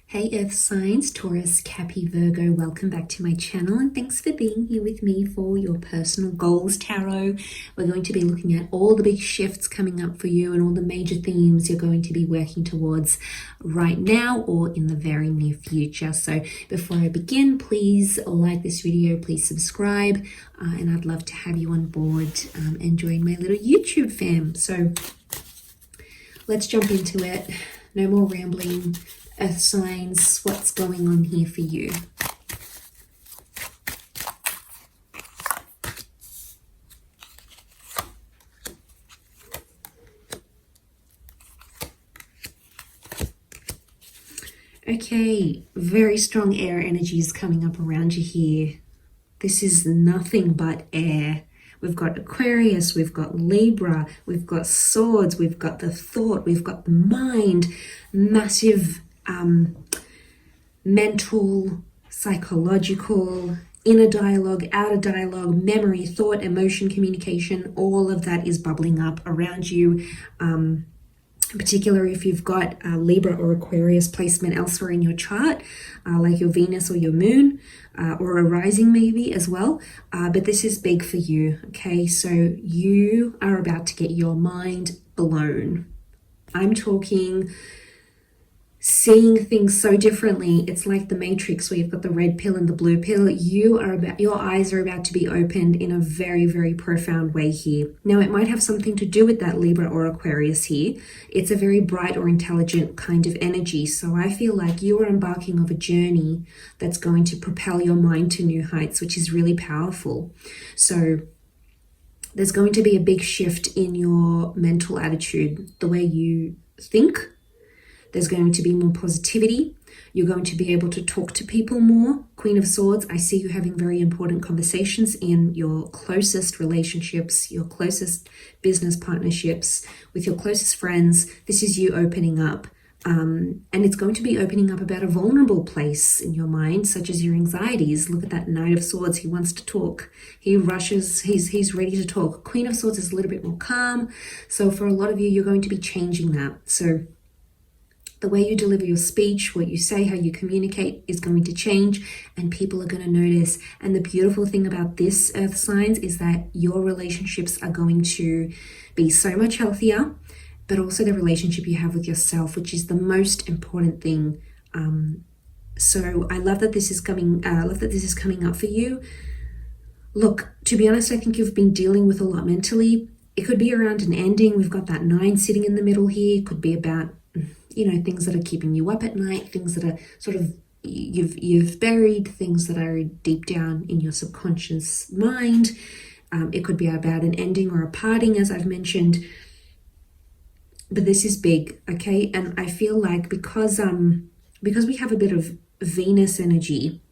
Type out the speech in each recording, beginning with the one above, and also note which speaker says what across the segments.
Speaker 1: Hey Earth signs, Taurus, Capi, Virgo, welcome back to my channel and thanks for being here with me for your personal goals tarot. We're going to be looking at all the big shifts coming up for you and all the major themes you're going to be working towards right now or in the very near future. So before I begin, please like this video, please subscribe, and I'd love to have you on board and join my little YouTube fam. So let's jump into it. No more rambling. Earth signs, what's going on here for you? Okay, very strong air energies coming up around you here. This is nothing but air. We've got Aquarius, we've got Libra, we've got swords, we've got the thought, we've got the mind, massive mental, psychological, inner dialogue, outer dialogue, memory, thought, emotion, communication, all of that is bubbling up around you. In particular, if you've got Libra or Aquarius placement elsewhere in your chart, like your Venus or your moon, or a rising maybe as well. But this is big for you, okay? So you are about to get your mind blown. I'm talking seeing things so differently. It's like the Matrix where you've got the red pill and the blue pill. Your eyes are about to be opened in a very, very profound way here. Now, it might have something to do with that Libra or Aquarius here. It's a very bright or intelligent kind of energy. So I feel like you are embarking on a journey that's going to propel your mind to new heights, which is really powerful. So there's going to be a big shift in your mental attitude, the way you think. There's going to be more positivity. You're going to be able to talk to people more. Queen of Swords, I see you having very important conversations in your closest relationships, your closest business partnerships, with your closest friends. This is you opening up. And it's going to be opening up about a vulnerable place in your mind, such as your anxieties. Look at that Knight of Swords. He wants to talk. He rushes. He's ready to talk. Queen of Swords is a little bit more calm. So for a lot of you, you're going to be changing that. So the way you deliver your speech, what you say, how you communicate is going to change and people are going to notice. And the beautiful thing about this Earth signs is that your relationships are going to be so much healthier, but also the relationship you have with yourself, which is the most important thing. So I love that this is coming. Up for you. Look, to be honest, I think you've been dealing with a lot mentally. It could be around an ending. We've got that 9 sitting in the middle here. It could be about, things that are keeping you up at night, things that are sort of you've buried, things that are deep down in your subconscious mind. It could be about an ending or a parting, as I've mentioned. But this is big, okay? And I feel like because we have a bit of Venus energy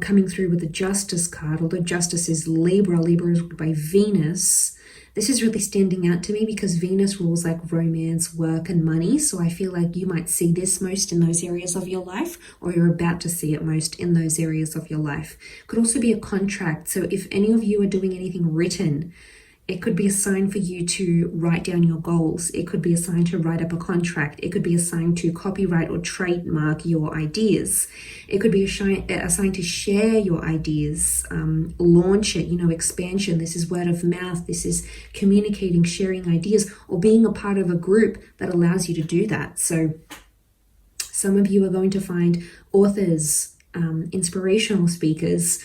Speaker 1: coming through with the Justice card, although Justice is Libra is ruled by Venus. This is really standing out to me because Venus rules like romance, work, and money. So I feel like you might see this most in those areas of your life, or you're about to see it most in those areas of your life. Could also be a contract. So if any of you are doing anything written, it could be a sign for you to write down your goals. It could be a sign to write up a contract. It could be a sign to copyright or trademark your ideas. It could be a sign to share your ideas, launch it, expansion. This is word of mouth. This is communicating, sharing ideas, or being a part of a group that allows you to do that. So some of you are going to find authors, inspirational speakers,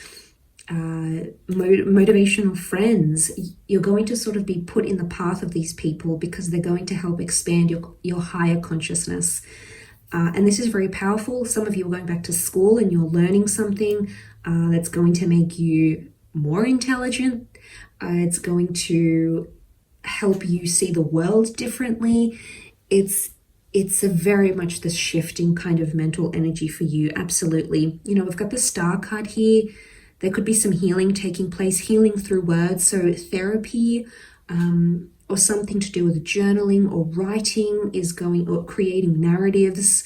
Speaker 1: motivational friends. You're going to sort of be put in the path of these people because they're going to help expand your higher consciousness. And this is very powerful. Some of you are going back to school and you're learning something that's going to make you more intelligent. It's going to help you see the world differently. It's a very much the shifting kind of mental energy for you. Absolutely. We've got the Star card here. There could be some healing taking place, healing through words. So therapy or something to do with journaling or writing or creating narratives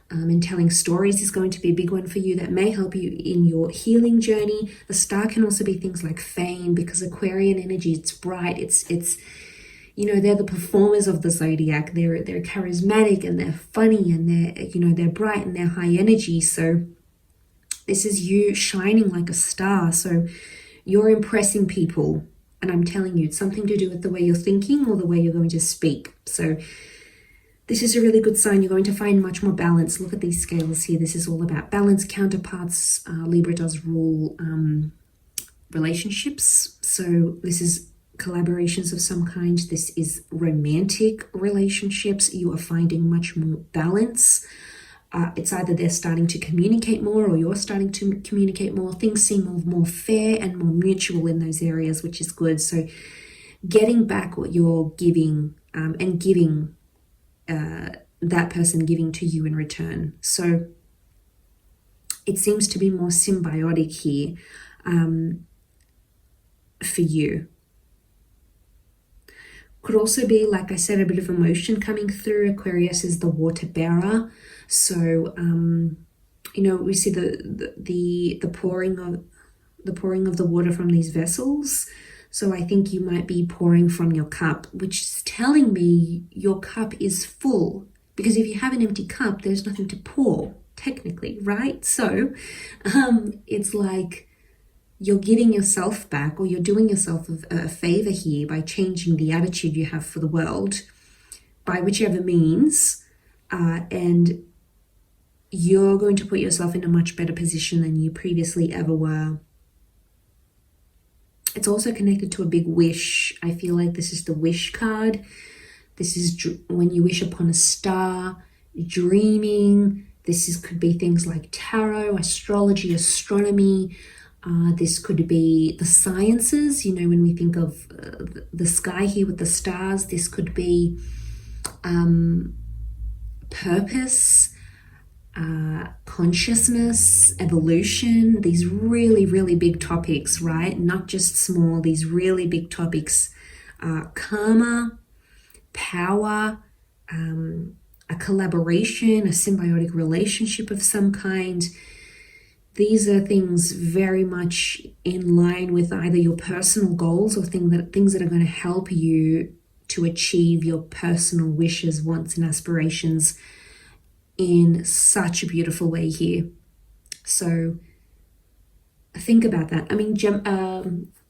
Speaker 1: and telling stories is going to be a big one for you that may help you in your healing journey. The Star can also be things like fame because Aquarian energy, it's bright, it's you know, they're the performers of the zodiac. They're charismatic and they're funny and they're, you know, they're bright and they're high energy. So this is you shining like a star. So you're impressing people. And I'm telling you, it's something to do with the way you're thinking or the way you're going to speak. So this is a really good sign. You're going to find much more balance. Look at these scales here. This is all about balance. Counterparts. Libra does rule relationships. So this is collaborations of some kind. This is romantic relationships. You are finding much more balance. It's either they're starting to communicate more or you're starting to communicate more. Things seem more fair and more mutual in those areas, which is good. So getting back what you're giving and giving that person giving to you in return. So it seems to be more symbiotic here for you. Could also be, like I said, a bit of emotion coming through. Aquarius is the water bearer. So, you know, we see the pouring of the water from these vessels. So I think you might be pouring from your cup, which is telling me your cup is full. Because if you have an empty cup, there's nothing to pour, technically, right? So it's like you're giving yourself back, or you're doing yourself a favor here by changing the attitude you have for the world by whichever means, and you're going to put yourself in a much better position than you previously ever were. It's also connected to a big wish. I feel like this is the wish card. This is when you wish upon a star, dreaming. Could be things like tarot, astrology, astronomy. This could be the sciences, you know, when we think of the sky here with the stars. This could be purpose, consciousness, evolution, these really, really big topics, right? Not just small, these really big topics. Karma, power, a collaboration, a symbiotic relationship of some kind. These are things very much in line with either your personal goals or things that are going to help you to achieve your personal wishes, wants, and aspirations in such a beautiful way here. So think about that. I mean,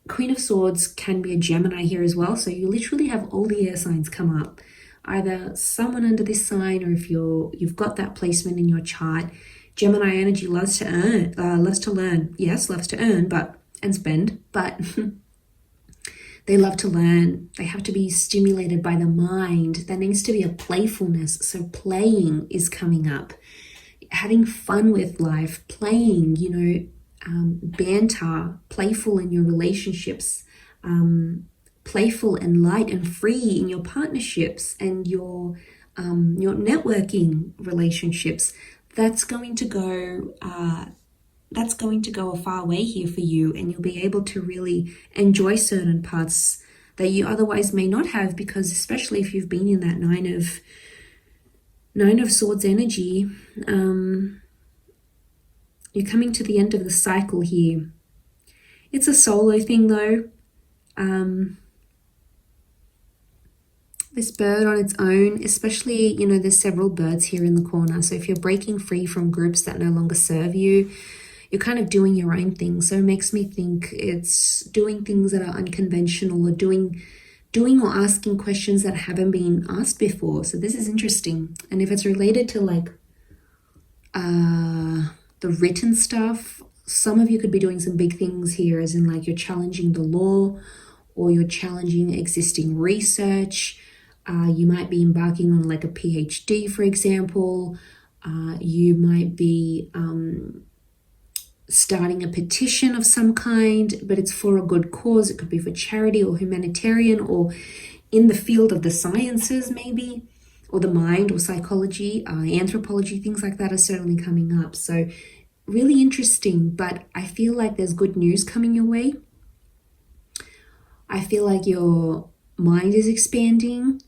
Speaker 1: Queen of Swords can be a Gemini here as well. So you literally have all the air signs come up. Either someone under this sign, or if you've got that placement in your chart. Gemini energy loves to learn. Yes, loves to earn, and spend, but they love to learn. They have to be stimulated by the mind. There needs to be a playfulness. So playing is coming up. Having fun with life, playing, you know, banter, playful in your relationships, playful and light and free in your partnerships and your networking relationships. That's going to go a far way here for you, and you'll be able to really enjoy certain parts that you otherwise may not have, because especially if you've been in that nine of swords energy, you're coming to the end of the cycle here. It's a solo thing though. This bird on its own, especially, you know, there's several birds here in the corner. So if you're breaking free from groups that no longer serve you, you're kind of doing your own thing. So it makes me think it's doing things that are unconventional, or doing or asking questions that haven't been asked before. So this is interesting. And if it's related to like the written stuff, some of you could be doing some big things here, as in like you're challenging the law, or you're challenging existing research. You might be embarking on like a PhD, for example. You might be starting a petition of some kind, but it's for a good cause. It could be for charity or humanitarian, or in the field of the sciences maybe, or the mind or psychology, anthropology, things like that are certainly coming up. So really interesting, but I feel like there's good news coming your way. I feel like your mind is expanding.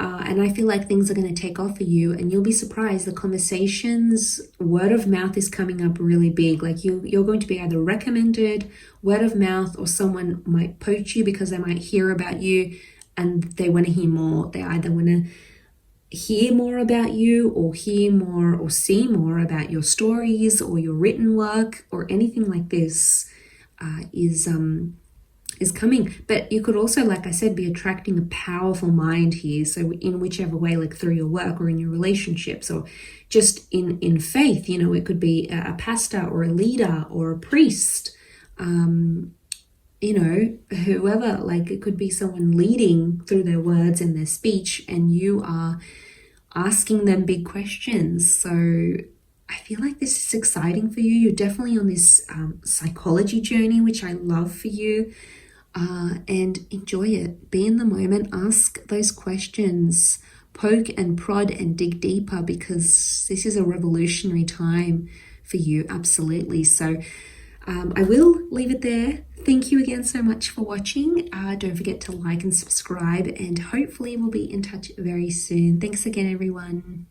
Speaker 1: And I feel like things are going to take off for you, and you'll be surprised. The conversations, word of mouth is coming up really big. Like you're going to be either recommended, word of mouth, or someone might poach you because they might hear about you and they want to hear more. They either want to hear more about you, or hear more or see more about your stories or your written work, or anything like this is coming. But you could also, like I said, be attracting a powerful mind here. So in whichever way, like through your work or in your relationships, or just in faith, you know, it could be a pastor or a leader or a priest, you know, whoever. Like it could be someone leading through their words and their speech, and you are asking them big questions. So I feel like this is exciting for you. You're definitely on this psychology journey, which I love for you. And enjoy it. Be in the moment. Ask those questions. Poke and prod and dig deeper, because this is a revolutionary time for you. Absolutely. So I will leave it there. Thank you again so much for watching. Don't forget to like and subscribe, and hopefully we'll be in touch very soon. Thanks again, everyone.